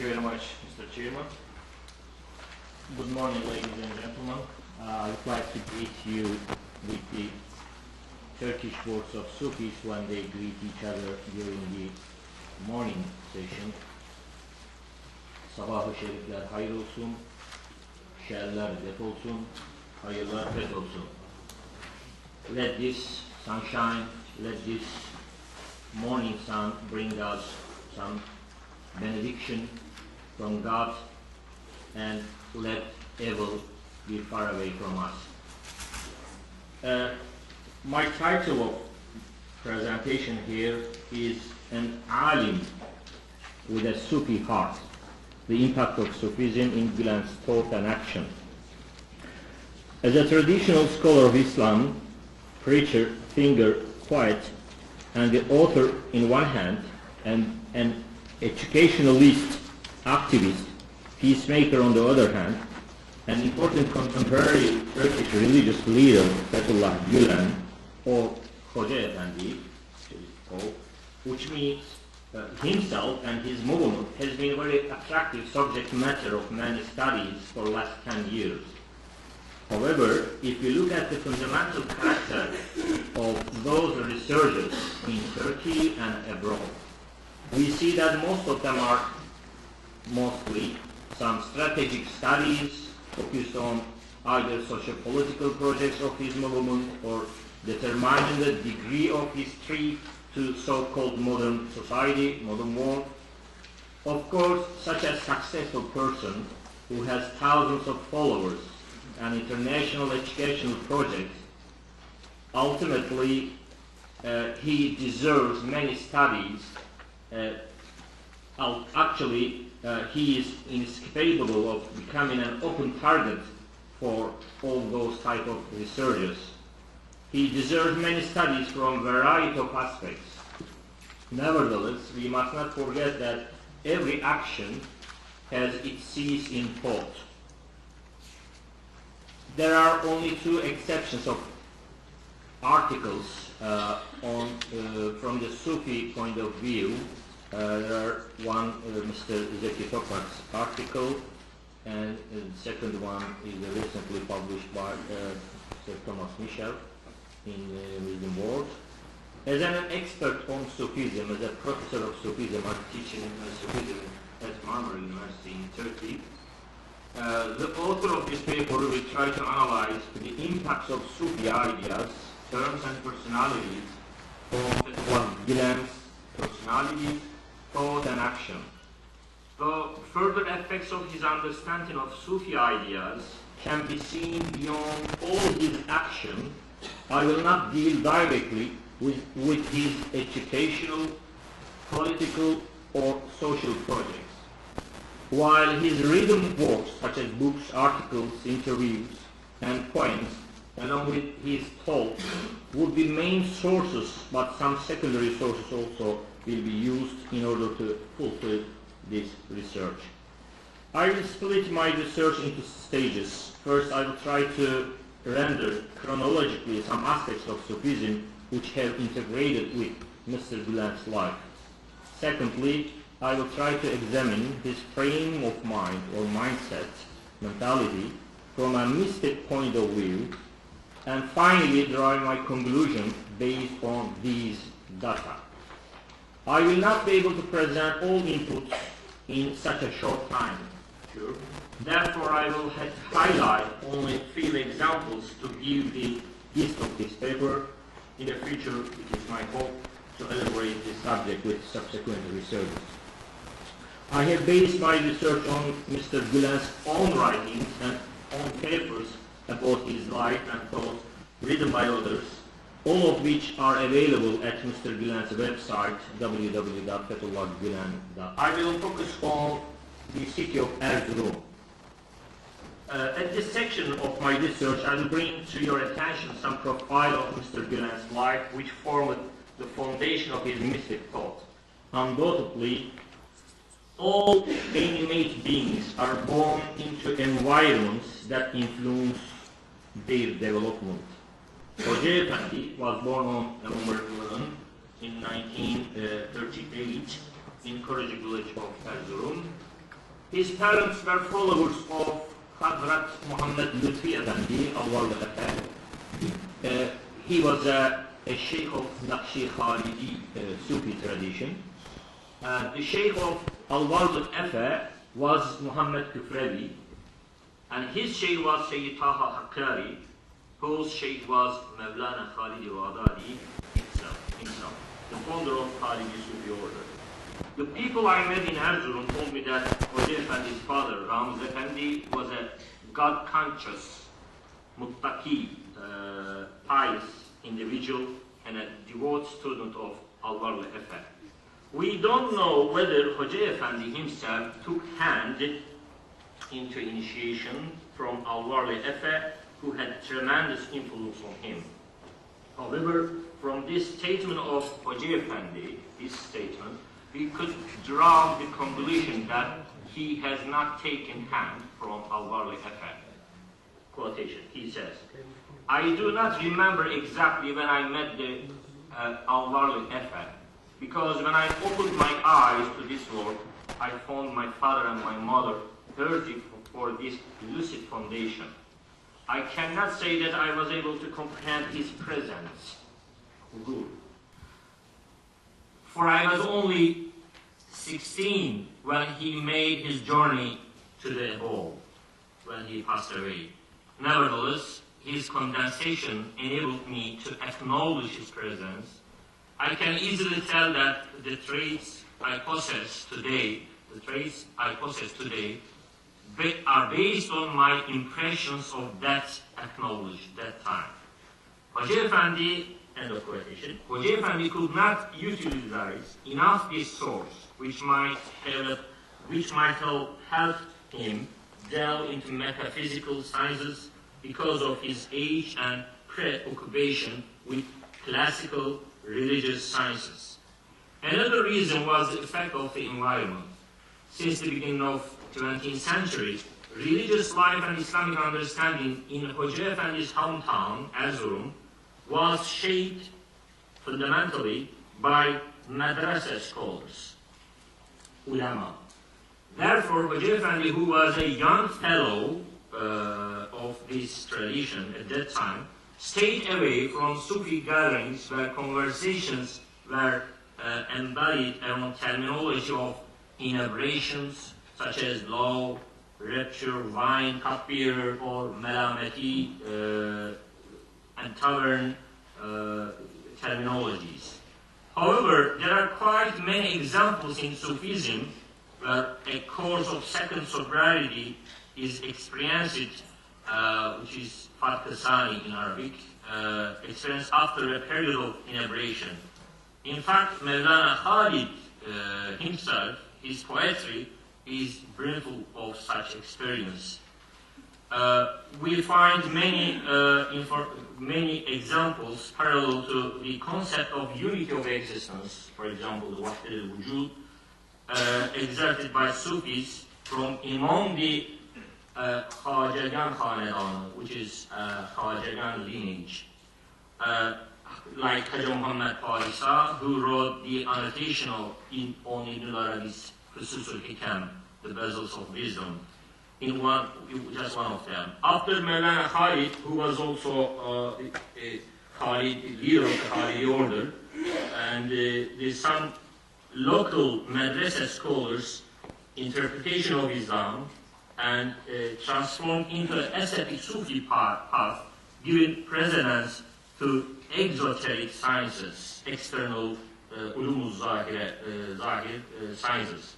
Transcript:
you very much, Mr. Chairman. Good morning, ladies and gentlemen. I would like to greet you with the Turkish words of Sufis when they greet each other during the morning session. Sabah-ı şerifler hayır olsun, şerler def olsun, hayırlar feth olsun. Let this sunshine, let this morning sun bring us some benediction from God, and let evil be far away from us. My title of presentation here is An Alim with a Sufi Heart, the impact of Sufism in Gülen's thought and action. As a traditional scholar of Islam, preacher, thinker, poet, and the author in one hand, and an educationalist, activist, peacemaker on the other hand, an important contemporary Turkish religious leader, Fethullah Gülen, or Hoca Efendi, which means himself and his movement has been a very attractive subject matter of many studies for the last 10 years. However, if you look at the fundamental character of those researchers in Turkey and abroad, we see that most of them are mostly some strategic studies focused on either socio-political projects of his movement or determining the degree of history to so-called modern society, modern world. Of course, such a successful person who has thousands of followers and international educational projects, ultimately he deserves many studies. Actually, he is incapable of becoming an open target for all those type of researchers. He deserves many studies from a variety of aspects. Nevertheless, we must not forget that every action has its cease in thought. There are only two exceptions of articles from the Sufi point of view. There are one, Mr. Zeki Toprak's article, and the second one is recently published by Sir Thomas Michel in Wisdom World. As an expert on Sufism, as a professor of Sufism, I'm teaching Sufism at Marmara University in Turkey. The author of this paper will try to analyze the impacts of Sufi ideas, terms and personalities on Gülen's personality, thought and action. The further effects of his understanding of Sufi ideas can be seen beyond all his action. I will not deal directly with his educational, political or social projects. While his written works such as books, articles, interviews and poems, along with his thoughts, would be main sources, but some secondary sources also will be used in order to fulfill this research. I will split my research into stages. First, I will try to render chronologically some aspects of Sufism which have integrated with Mr. Gülen's life. Secondly, I will try to examine his frame of mind or mindset, mentality, from a mystic point of view, and finally derive my conclusion based on these data. I will not be able to present all inputs in such a short time. Sure. Therefore, I will highlight only a few examples to give the gist of this paper. In the future, it is my hope to elaborate this subject with subsequent researches. I have based my research on Mr. Gülen's own writings and own papers about his life and thoughts written by others, all of which are available at Mr. Gülen's website, www.fethullahgulen.com. I will focus on the city of Erzurum. At this section of my research, I will bring to your attention some profile of Mr. Gülen's life, which formed the foundation of his mystic thought. Undoubtedly, all animate beings are born into environments that influence their development. Hoca Efendi was born on November 11 in 1938 in Kilic village of Erzurum. His parents were followers of Hazrat Muhammad Lutfi Efendi, Alvarlı Efe. He was a sheikh of Naqshi Khalidi Sufi tradition. The sheikh of Alvarlı Efe was Muhammad Küfrevi, and his sheikh was Sayyid Taha Hakkari, whose sheikh was Mevlana Khalidi Wadadi himself, the founder of Khalidi Sufi order. The people I met in Erzurum told me that Hoca Efendi's father, Ramz Efendi, was a God-conscious, muttaqi, pious individual and a devout student of Alvarlı Efe. We don't know whether Hoca Efendi himself took hand into initiation from Alvarlı Efe, who had tremendous influence on him. However, from this statement of Hoca Efendi, we could draw the conclusion that he has not taken hand from Alvarlı Efe. Quotation, he says, "I do not remember exactly when I met the Alvarlı Efe, because when I opened my eyes to this world, I found my father and my mother thirsty for this lucid foundation. I cannot say that I was able to comprehend his presence. Good. For I was only 16 when he made his journey to the abode, when he passed away. Nevertheless, his condensation enabled me to acknowledge his presence. I can easily tell that the traits I possess today are based on my impressions of that acknowledged, that time." Hoca Efendi, end of quotation, Hoca Efendi could not utilize enough this source, which might have helped him delve into metaphysical sciences because of his age and preoccupation with classical religious sciences. Another reason was the effect of the environment. Since the beginning of 20th century, religious life and Islamic understanding in Hoca Efendi's hometown, Erzurum, was shaped fundamentally by madrasa scholars, ulama. Therefore, Hoca Efendi, who was a young fellow of this tradition at that time, stayed away from Sufi gatherings where conversations were embodied around terminology of inebriations such as law, rapture, wine, takbir, or melameti, and tavern terminologies. However, there are quite many examples in Sufism where a course of second sobriety is experienced, which is Fatkasani in Arabic, experienced after a period of inebriation. In fact, Mevlana Khalid himself, his poetry is brimful of such experience. We find many examples parallel to the concept of unity of existence, for example, the Wahdat al-Wujud, exerted by Sufis from among the Khawajagan Khanedan, which is Khawajagan lineage, like Khaja Muhammad Padisa, who wrote the annotation on Ibn Arabi's Fusus al-Hikam, the bezels of wisdom, in just one of them. After Mevlana Khalid, who was also a Khalid, leader of the Khalidi order, and there's some local madrasa scholars' interpretation of Islam and transformed into an ascetic Sufi path, giving precedence to exoteric sciences, external ulumuz zahir sciences.